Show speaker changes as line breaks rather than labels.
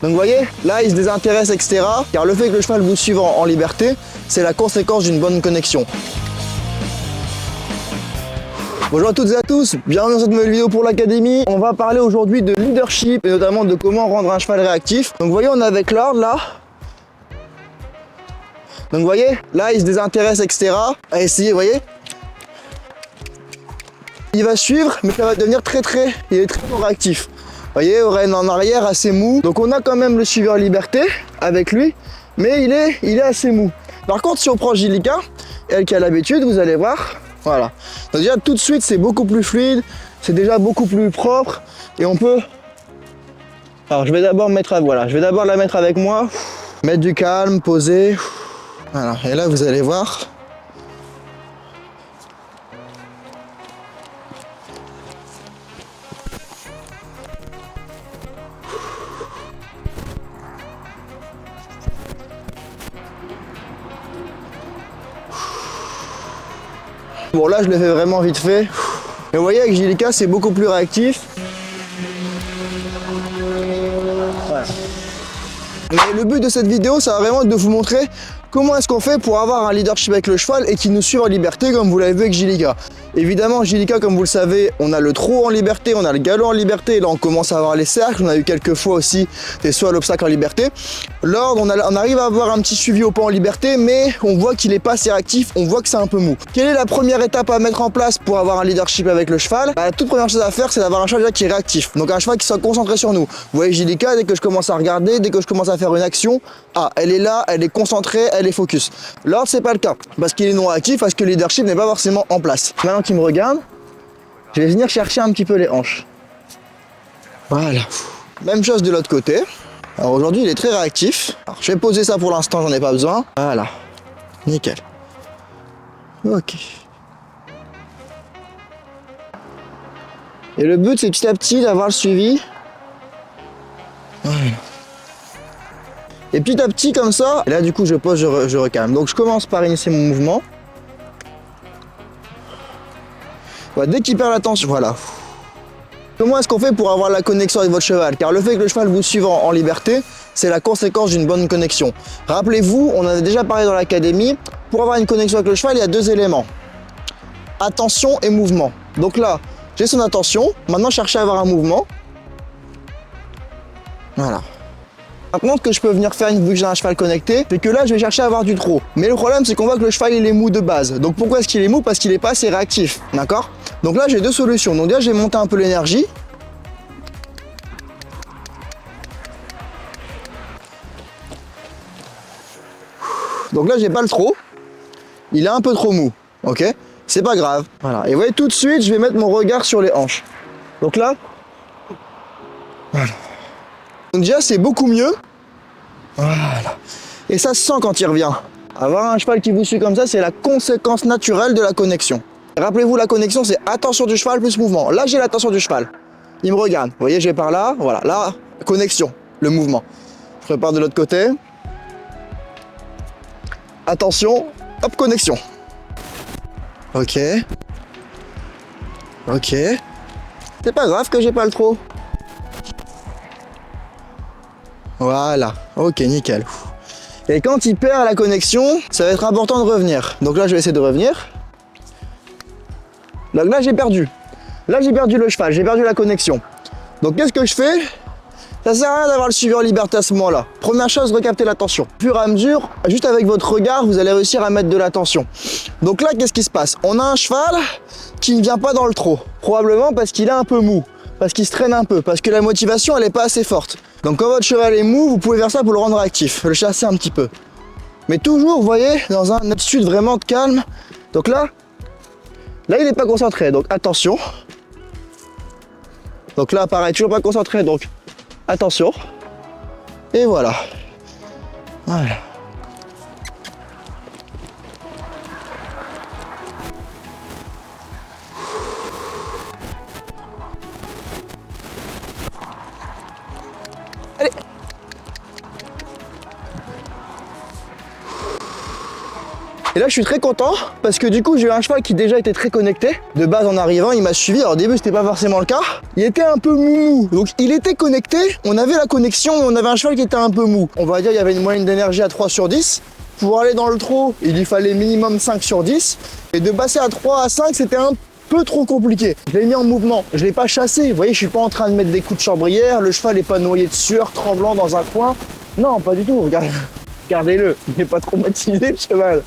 Donc vous voyez, là il se désintéresse, etc. Car le fait que le cheval vous suive en liberté, c'est la conséquence d'une bonne connexion. Bonjour à toutes et à tous, bienvenue dans cette nouvelle vidéo pour l'académie. On va parler aujourd'hui de leadership et notamment de comment rendre un cheval réactif. Donc vous voyez, on est avec Lord là. Donc vous voyez, là il se désintéresse, etc. À essayer, vous voyez. Il va suivre, mais ça va devenir il est très réactif. Vous voyez, rênes en arrière, assez mou. Donc on a quand même le suiveur liberté avec lui, mais il est assez mou. Par contre, si on prend Gillica, elle qui a l'habitude, vous allez voir, voilà. Donc déjà tout de suite, c'est beaucoup plus fluide, c'est déjà beaucoup plus propre, et on peut... Alors je vais d'abord la mettre avec moi, mettre du calme, poser. Voilà, et là vous allez voir. Bon là je le fais vraiment vite fait. Et vous voyez avec Gillica c'est beaucoup plus réactif. Voilà. Mais le but de cette vidéo ça va vraiment être de vous montrer comment est-ce qu'on fait pour avoir un leadership avec le cheval et qu'il nous suive en liberté comme vous l'avez vu avec Gillica. Évidemment Gillica comme vous le savez on a le trot en liberté, on a le galop en liberté et là on commence à avoir les cercles, on a eu quelques fois aussi des sauts à l'obstacle en liberté. Lord on arrive à avoir un petit suivi au pas en liberté mais on voit qu'il n'est pas assez réactif, on voit que c'est un peu mou. Quelle est la première étape à mettre en place pour avoir un leadership avec le cheval? La toute première chose à faire c'est d'avoir un cheval qui est réactif, donc un cheval qui soit concentré sur nous. Vous voyez Gillica, dès que je commence à regarder, dès que je commence à faire une action, elle est là, elle est concentrée, elle est focus. Lord c'est pas le cas, parce qu'il est non réactif, parce que le leadership n'est pas forcément en place. Maintenant qu'il me regarde, je vais venir chercher un petit peu les hanches. Voilà. Même chose de l'autre côté. Alors aujourd'hui il est très réactif. Alors je vais poser ça pour l'instant, j'en ai pas besoin. Voilà. Nickel. Ok. Et le but c'est petit à petit d'avoir le suivi. Voilà. Et petit à petit comme ça, et là du coup je pose, je recalme. Donc je commence par initier mon mouvement. Voilà, dès qu'il perd l'attention, voilà. Comment est-ce qu'on fait pour avoir la connexion avec votre cheval? Car le fait que le cheval vous suive en liberté, c'est la conséquence d'une bonne connexion. Rappelez-vous, on en a déjà parlé dans l'académie, pour avoir une connexion avec le cheval, il y a deux éléments. Attention et mouvement. Donc là, j'ai son attention, maintenant chercher à avoir un mouvement. Voilà. Maintenant, ce que je peux venir faire vu que j'ai un cheval connecté, c'est que là, je vais chercher à avoir du trot. Mais le problème, c'est qu'on voit que le cheval, il est mou de base. Donc pourquoi est-ce qu'il est mou? Parce qu'il n'est pas assez réactif, d'accord? Donc là, j'ai deux solutions. Donc déjà, j'ai monté un peu l'énergie. Donc là, j'ai pas le trot. Il est un peu trop mou, ok? C'est pas grave. Voilà. Et vous voyez, tout de suite, je vais mettre mon regard sur les hanches. Donc là, voilà. Donc déjà c'est beaucoup mieux. Voilà. Et ça se sent quand il revient. Avoir un cheval qui vous suit comme ça, c'est la conséquence naturelle de la connexion. Rappelez-vous, la connexion, c'est attention du cheval plus mouvement. Là, j'ai l'attention du cheval. Il me regarde. Vous voyez, je vais par là. Voilà. Là, connexion, le mouvement. Je repars de l'autre côté. Attention. Hop, connexion. Ok. Ok. C'est pas grave que j'ai pas le trot. Voilà, ok, nickel. Et quand il perd la connexion, ça va être important de revenir. Donc là, je vais essayer de revenir. Donc là, j'ai perdu. Là, j'ai perdu le cheval, j'ai perdu la connexion. Donc qu'est-ce que je fais? Ça sert à rien d'avoir le suiveur liberté à ce moment-là. Première chose, recapter l'attention. Au fur et à mesure, juste avec votre regard, vous allez réussir à mettre de l'attention. Donc là, qu'est-ce qui se passe? On a un cheval qui ne vient pas dans le trot. Probablement parce qu'il est un peu mou, parce qu'il se traîne un peu, parce que la motivation, elle n'est pas assez forte. Donc quand votre cheval est mou, vous pouvez faire ça pour le rendre actif, le chasser un petit peu. Mais toujours, vous voyez, dans une attitude vraiment de calme. Donc là il n'est pas concentré, donc attention. Donc là, pareil, toujours pas concentré, donc attention. Et voilà. Voilà. Allez. Et là, je suis très content parce que du coup, j'ai eu un cheval qui déjà était très connecté. De base, en arrivant, il m'a suivi. Alors au début, c'était pas forcément le cas. Il était un peu mou. Donc il était connecté, on avait la connexion, mais on avait un cheval qui était un peu mou. On va dire il y avait une moyenne d'énergie à 3 sur 10. Pour aller dans le trot, il lui fallait minimum 5 sur 10. Et de passer à 3 à 5, c'était un peu trop compliqué. Je l'ai mis en mouvement, je l'ai pas chassé. Vous voyez, je suis pas en train de mettre des coups de chambrière, le cheval est pas noyé de sueur, tremblant dans un coin. Non, pas du tout, regardez-le, il n'est pas traumatisé le cheval.